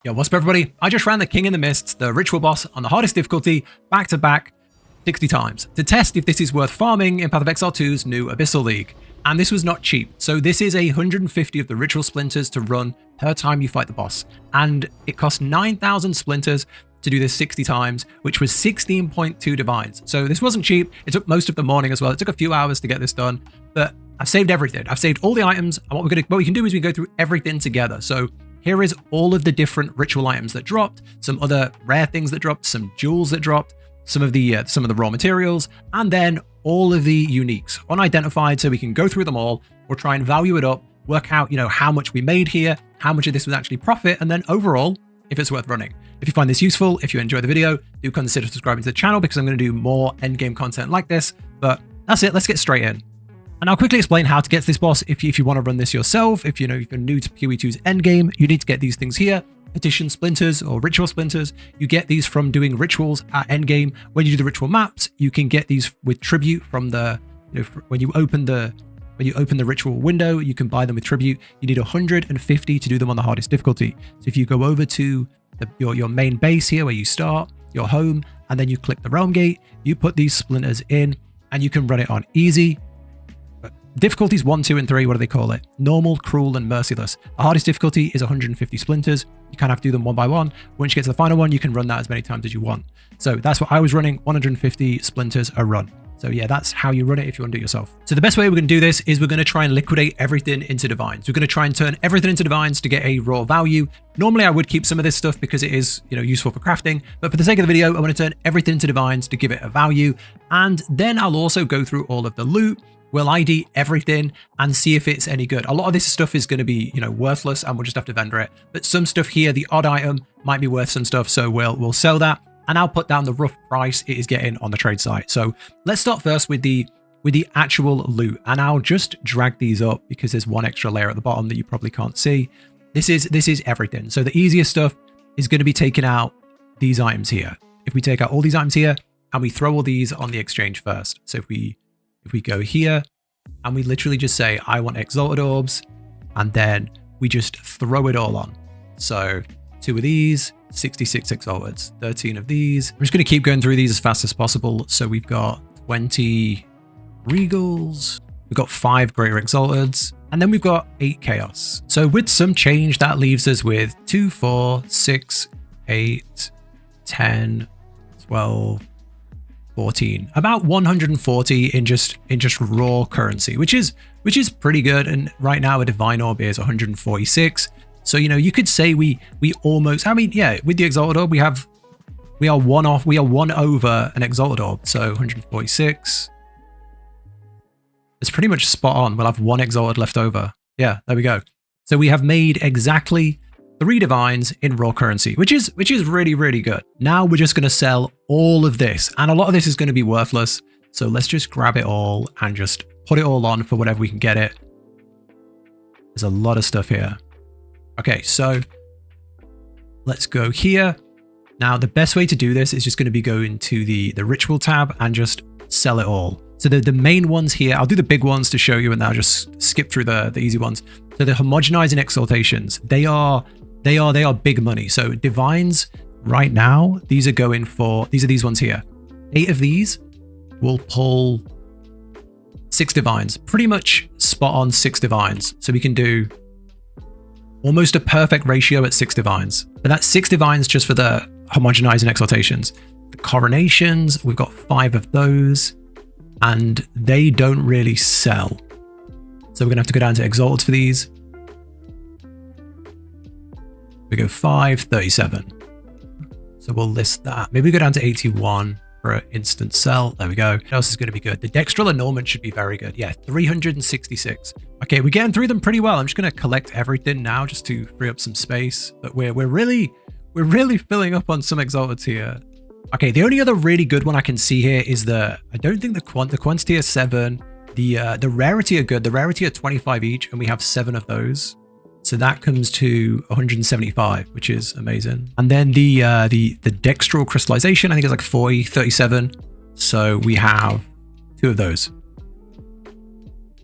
Yo, what's up everybody? I just ran the King in the Mists, the ritual boss, on the hardest difficulty, back to back, 60 times, to test if this is worth farming in Path of Exile 2's new Abyssal League. And this was not cheap. So this is 150 of the ritual splinters to run per time you fight the boss. And it cost 9,000 splinters to do this 60 times, which was 16.2 divines. So this wasn't cheap. It took most of the morning as well. It took a few hours to get this done, but I've saved everything. I've saved all the items. And what we can do is we can go through everything together. So here is all of the different ritual items that dropped, some other rare things that dropped, some jewels that dropped, some of the raw materials, and then all of the uniques unidentified, so we can go through them all. We'll try and value it up, work out, how much we made here, how much of this was actually profit, and then overall, if it's worth running. If you find this useful, if you enjoy the video, do consider subscribing to the channel because I'm going to do more endgame content like this. But that's it. Let's get straight in. And I'll quickly explain how to get to this boss if you want to run this yourself. If you're new to QE2's endgame, you need to get these things here. Petition splinters or ritual splinters. You get these from doing rituals at endgame. When you do the ritual maps, you can get these with tribute from the, when you open the ritual window, you can buy them with tribute. You need 150 to do them on the hardest difficulty. So if you go over to your main base here where you start, your home, and then you click the realm gate, you put these splinters in and you can run it on easy. Difficulties 1, 2, and 3, what do they call it? Normal, cruel, and merciless. The hardest difficulty is 150 splinters. You kind of have to do them one by one. Once you get to the final one, you can run that as many times as you want. So that's what I was running, 150 splinters a run. So yeah, that's how you run it if you want to do it yourself. So the best way we're going to do this is we're going to try and liquidate everything into divines. We're going to try and turn everything into divines to get a raw value. Normally I would keep some of this stuff because it is, useful for crafting, but for the sake of the video, I want to turn everything into divines to give it a value. And then I'll also go through all of the loot. We'll ID everything and see if it's any good. A lot of this stuff is going to be, worthless and we'll just have to vendor it. But some stuff here, the odd item might be worth some stuff. So we'll sell that and I'll put down the rough price it is getting on the trade site. So let's start first with the actual loot, and I'll just drag these up because there's one extra layer at the bottom that you probably can't see. This is everything. So the easiest stuff is going to be taking out these items here. If we take out all these items here and we throw all these on the exchange first. So if we go here and we literally just say, I want exalted orbs, and then we just throw it all on. So 2 of these, 66 exalteds, 13 of these. I'm just going to keep going through these as fast as possible. So we've got 20 regals, we've got 5 greater exalteds, and then we've got 8 chaos. So with some change, that leaves us with 2, 4, 6, 8, 10, 12, 14, about 140 in just raw currency, which is pretty good. And right now a divine orb is 146. So you could say we almost, with the exalted orb we are one over an exalted orb. So 146. It's pretty much spot on. We'll have 1 exalted left over. Yeah, there we go. So we have made exactly 3 divines in raw currency, which is really, really good. Now we're just going to sell all of this, and a lot of this is going to be worthless. So let's just grab it all and just put it all on for whatever we can get it. There's a lot of stuff here. Okay, so let's go here. Now the best way to do this is just going to be going to the ritual tab and just sell it all. So the main ones here, I'll do the big ones to show you, and then I'll just skip through the easy ones. So the homogenizing exaltations, they are big money. So divines right now, these are going for, these are these ones here. 8 of these will pull 6 divines, pretty much spot on 6 divines. So we can do almost a perfect ratio at 6 divines, but that's 6 divines just for the homogenizing exaltations. The coronations, we've got 5 of those and they don't really sell. So we're gonna have to go down to exalted for these. We go 5, 37. So we'll list that. Maybe we go down to 81 for an instant sell. There we go. What else is going to be good? The Dextral Annulment should be very good. Yeah, 366. Okay, we're getting through them pretty well. I'm just going to collect everything now just to free up some space. But we're really filling up on some exalteds here. Okay, the only other really good one I can see here is I don't think the quantity is 7. The rarity are good. The rarity are 25 each, and we have 7 of those. So that comes to 175, which is amazing. And then the dextral crystallization, I think it's like 40, 37. So we have 2 of those,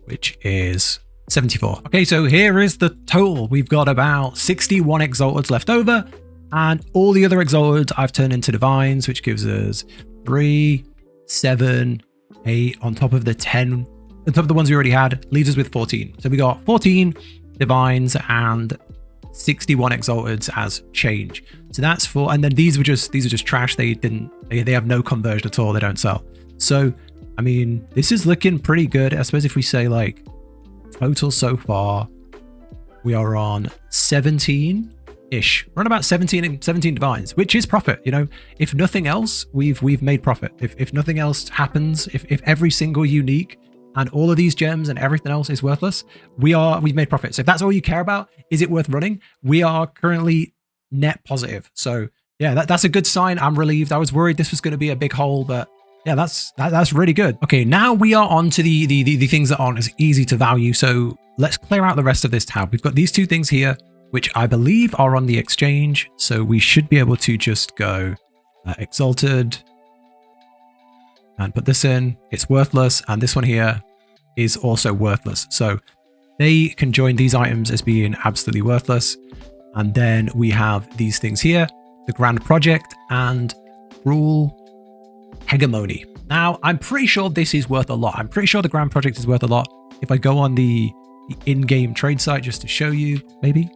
which is 74. Okay, so here is the total. We've got about 61 exalteds left over. And all the other Exalted I've turned into Divines, which gives us 3, 7, 8 on top of the 10, on top of the ones we already had, leaves us with 14. So we got 14 Divines and 61 Exalteds as change. So that's for, and then these are just trash. They have no conversion at all. They don't sell. So, I mean, this is looking pretty good. I suppose if we say like total so far, we are on 17-ish. We're on about 17 Divines, which is profit. You know, if nothing else, we've made profit. If nothing else happens, if every single unique and all of these gems and everything else is worthless, we've made profit. So if that's all you care about, is it worth running? We are currently net positive. So yeah, that's a good sign. I'm relieved. I was worried this was going to be a big hole, but yeah, that's really good. Okay, now we are on to the things that aren't as easy to value. So let's clear out the rest of this tab. We've got these two things here, which I believe are on the exchange. So we should be able to just go Exalted and put this in. It's worthless. And this one here is also worthless. So they can join these items as being absolutely worthless. And then we have these things here, the Grand Project and Rule Hegemony. Now, I'm pretty sure this is worth a lot. I'm pretty sure the Grand Project is worth a lot. If I go on the in-game trade site just to show you, maybe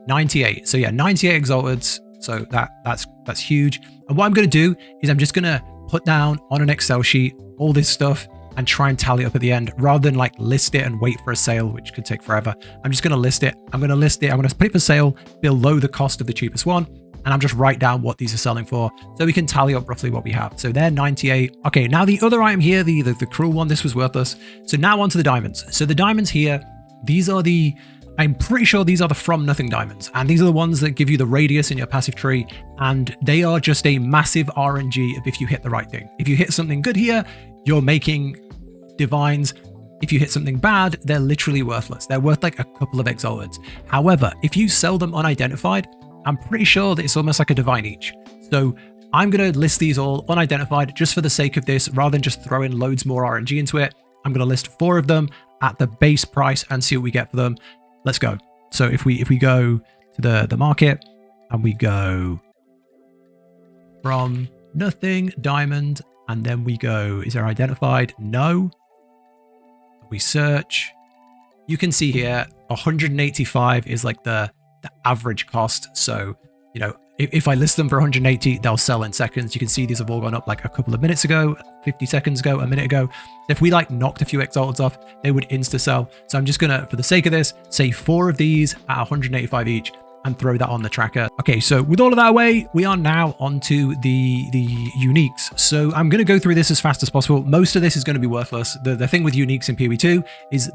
98. So yeah, 98 Exalteds. So that's huge. And what I'm going to do is I'm just going to put down on an Excel sheet all this stuff and try and tally up at the end rather than like list it and wait for a sale, which could take forever. I'm just going to list it. I'm going to put it for sale below the cost of the cheapest one. And I'm just write down what these are selling for so we can tally up roughly what we have. So they're 98. Okay, now the other item here, the cruel one, this was worthless. So now onto the diamonds. So the diamonds here, these are I'm pretty sure these are the From Nothing diamonds. And these are the ones that give you the radius in your passive tree. And they are just a massive RNG if you hit the right thing. If you hit something good here, you're making divines. If you hit something bad, they're literally worthless. They're worth like a couple of Exalteds. However, if you sell them unidentified, I'm pretty sure that it's almost like a divine each. So I'm going to list these all unidentified just for the sake of this, rather than just throw in loads more RNG into it. I'm going to list 4 of them at the base price and see what we get for them. Let's go. So if we go to the market and we go From Nothing diamond, and then we go, is there identified? No. We search. You can see here 185 is like the average cost. So, you know, if I list them for 180, they'll sell in seconds. You can see these have all gone up like a couple of minutes ago, 50 seconds ago, a minute ago. If we like knocked a few Exalteds off, they would insta sell. So I'm just gonna, for the sake of this, say 4 of these at 185 each and throw that on the tracker. Okay, so with all of that away, we are now onto the uniques. So I'm gonna go through this as fast as possible. Most of this is gonna be worthless. The thing with uniques in PoE2 is,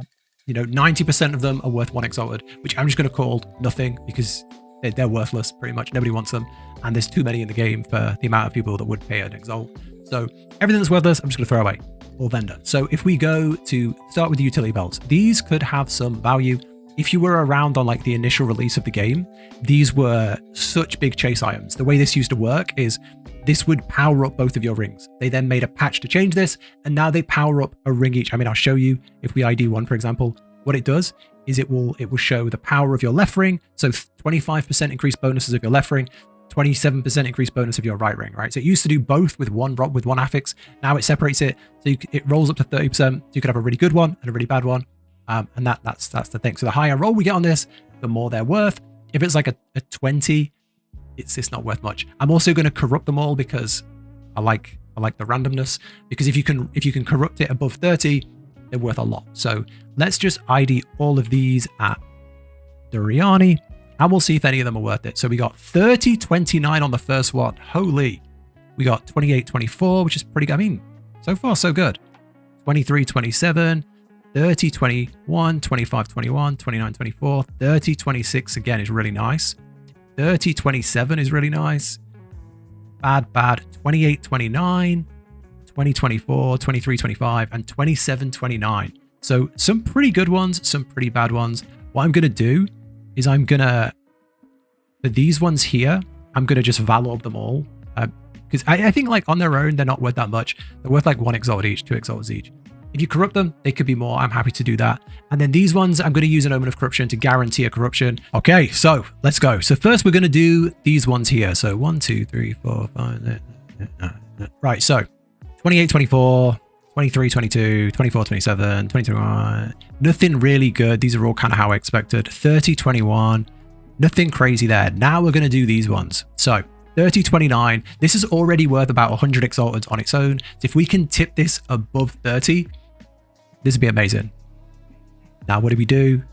you know, 90% of them are worth 1 Exalted, which I'm just going to call nothing because they're worthless pretty much. Nobody wants them. And there's too many in the game for the amount of people that would pay an Exalt. So everything that's worthless, I'm just going to throw away or vendor. So if we go to start with the utility belts, these could have some value. If you were around on like the initial release of the game, these were such big chase items. The way this used to work is this would power up both of your rings. They then made a patch to change this, and now they power up a ring each. I mean, I'll show you if we ID one, for example, what it does is it will show the power of your left ring. So 25% increased bonuses of your left ring, 27% increased bonus of your right ring, right? So it used to do both with one affix. Now it separates it. So it rolls up to 30%. So you could have a really good one and a really bad one. And that's the thing. So the higher roll we get on this, the more they're worth. If it's like a 20, it's not worth much. I'm also going to corrupt them all because I like the randomness, because if you can corrupt it above 30, they're worth a lot. So let's just ID all of these at Duriani and we'll see if any of them are worth it. So we got 30.29 on the first one. Holy. We got 28.24, which is pretty good. I mean, so far so good. 23.27, 30.21, 25.21, 29.24, 30.26 again is really nice. 30.27 is really nice. Bad. 28.29. 20.24, 23.25, and 27.29. So some pretty good ones, some pretty bad ones. What I'm going to do is for these ones here, I'm going to just valorb them all. Because I think like on their own, they're not worth that much. They're worth like 1 Exalt each, 2 Exalts each. If you corrupt them, they could be more. I'm happy to do that. And then these ones, I'm going to use an Omen of Corruption to guarantee a corruption. Okay, so let's go. So first we're going to do these ones here. So 1, 2, 3, 4, 5. Right, so 28, 24, 23, 22, 24, 27, 21. Nothing really good. These are all kind of how I expected. 30, 21. Nothing crazy there. Now we're going to do these ones. So 30, 29. This is already worth about 100 Exalteds on its own. So if we can tip this above 30, this would be amazing. Now, what do we do?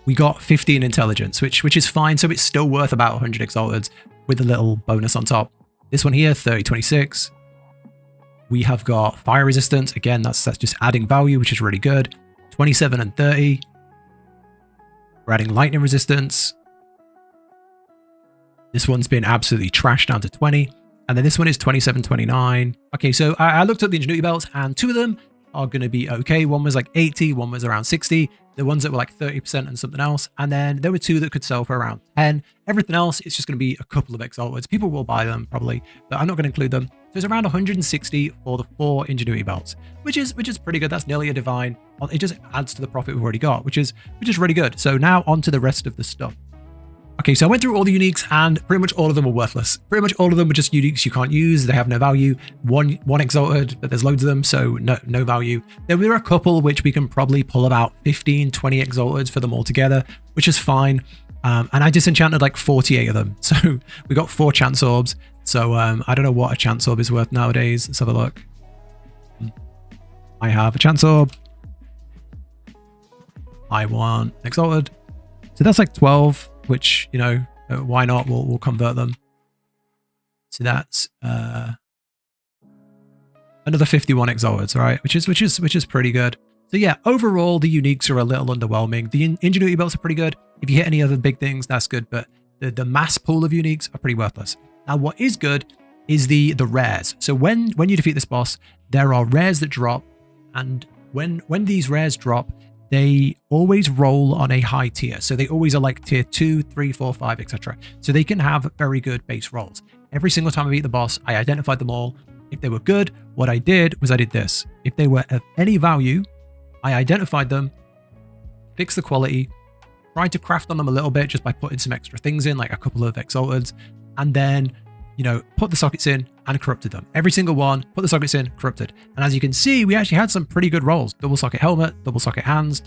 We got 15 intelligence, which is fine. So it's still worth about 100 Exalteds with a little bonus on top. This one here, 30, 26. We have got fire resistance. Again, that's just adding value, which is really good. 27 and 30. We're adding lightning resistance. This one's been absolutely trashed down to 20. And then this one is 27, 29. Okay, so I looked at the ingenuity belts and 2 of them are going to be okay. One was like 80, one was around 60. The ones that were like 30% and something else. And then there were 2 that could sell for around 10. Everything else, it's just going to be a couple of Exalteds. People will buy them probably, but I'm not going to include them. So it's around 160 for the 4 ingenuity belts, which is pretty good. That's nearly a divine. It just adds to the profit we've already got, which is really good. So now on to the rest of the stuff. Okay, so I went through all the uniques and pretty much all of them are worthless. Pretty much all of them are just uniques you can't use. They have no value. One exalted, but there's loads of them, so no value. There were a couple which we can probably pull about 15, 20 exalteds for them all together, which is fine. And I disenchanted like 48 of them. So we got 4 chance orbs. So I don't know what a chance orb is worth nowadays. Let's have a look. I have a chance orb. I want exalted. So that's like 12. Which, you know, why not? We'll convert them. So that's another 51 exalteds, right? Which is pretty good. So yeah, overall the uniques are a little underwhelming. The ingenuity belts are pretty good. If you hit any other big things, that's good. But the mass pool of uniques are pretty worthless. Now, what is good is the rares. So when you defeat this boss, there are rares that drop, and when these rares drop, they always roll on a high tier. So they always are like tier 2, 3, 4, 5, etc. So they can have very good base rolls. Every single time I beat the boss, I identified them all. If they were good, what I did was I did this. If they were of any value, I identified them, fixed the quality, tried to craft on them a little bit just by putting some extra things in, like a couple of exalteds, and then, you know, put the sockets in and corrupted them. Every single one, put the sockets in, corrupted. And as you can see, we actually had some pretty good rolls. Double socket helmet, double socket hands,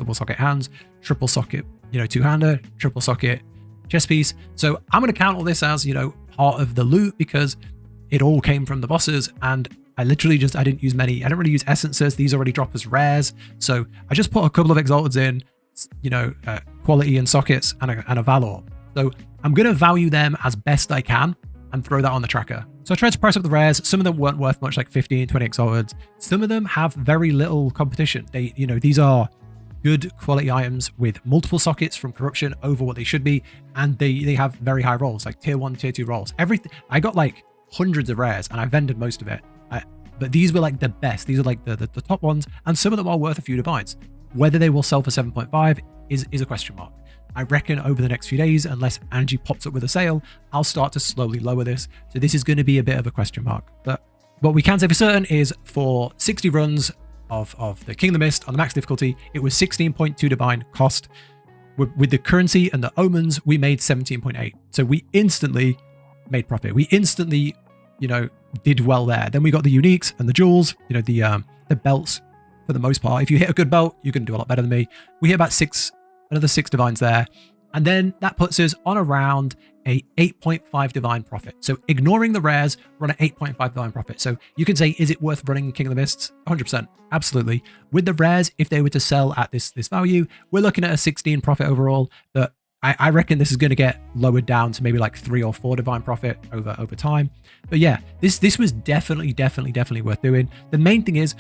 triple socket, you know, two-hander, triple socket chest piece. So I'm going to count all this as, you know, part of the loot because it all came from the bosses. And I literally I didn't use many. I don't really use essences. These already drop as rares. So I just put a couple of exalteds in, you know, quality and sockets and a valor. So I'm going to value them as best I can and throw that on the tracker. So I tried to price up the rares. Some of them weren't worth much, like 15, 20 exalteds. Some of them have very little competition. They, you know, these are good quality items with multiple sockets from corruption over what they should be. And they have very high rolls, like tier 1, tier 2 rolls. Everything. I got like hundreds of rares and I vended most of it. But these were like the best. These are like the top ones. And some of them are worth a few divines. Whether they will sell for 7.5 is a question mark. I reckon over the next few days, unless Angie pops up with a sale, I'll start to slowly lower this. So this is going to be a bit of a question mark. But what we can say for certain is for 60 runs of the King of the Mist on the max difficulty, it was 16.2 divine cost. With the currency and the omens, we made 17.8. So we instantly made profit. We instantly, you know, did well there. Then we got the uniques and the jewels, you know, the belts for the most part. If you hit a good belt, you can do a lot better than me. We hit about another 6 divines there. And then that puts us on around a 8.5 divine profit. So ignoring the rares, we're on an 8.5 divine profit. So you can say, is it worth running King of the Mists? 100%. Absolutely. With the rares, if they were to sell at this value, we're looking at a 16 profit overall. But I reckon this is going to get lowered down to maybe like 3 or 4 divine profit over time. But yeah, this was definitely worth doing. The main thing is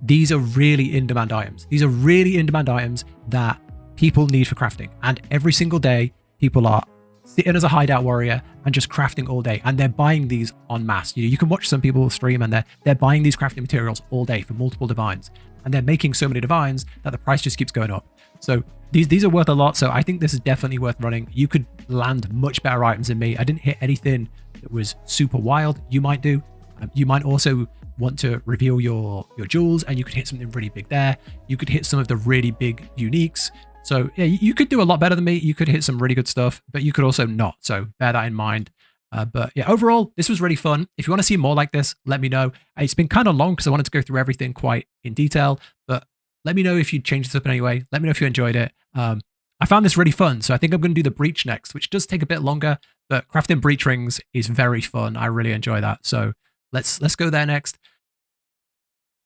these are really in-demand items. These are really in-demand items that people need for crafting. And every single day, people are sitting as a hideout warrior and just crafting all day. And they're buying these en masse. You can watch some people stream and they're buying these crafting materials all day for multiple divines. And they're making so many divines that the price just keeps going up. So these are worth a lot. So I think this is definitely worth running. You could land much better items than me. I didn't hit anything that was super wild. You might do. You might also want to reveal your jewels, and you could hit something really big there. You could hit some of the really big uniques. So yeah, you could do a lot better than me. You could hit some really good stuff, but you could also not. So bear that in mind. But yeah, overall, this was really fun. If you want to see more like this, let me know. It's been kind of long because I wanted to go through everything quite in detail, but let me know if you changed this up in any way. Let me know if you enjoyed it. I found this really fun, so I think I'm going to do the breach next, which does take a bit longer, but crafting breach rings is very fun. I really enjoy that. So let's go there next.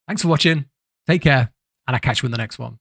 Thanks for watching. Take care, and I'll catch you in the next one.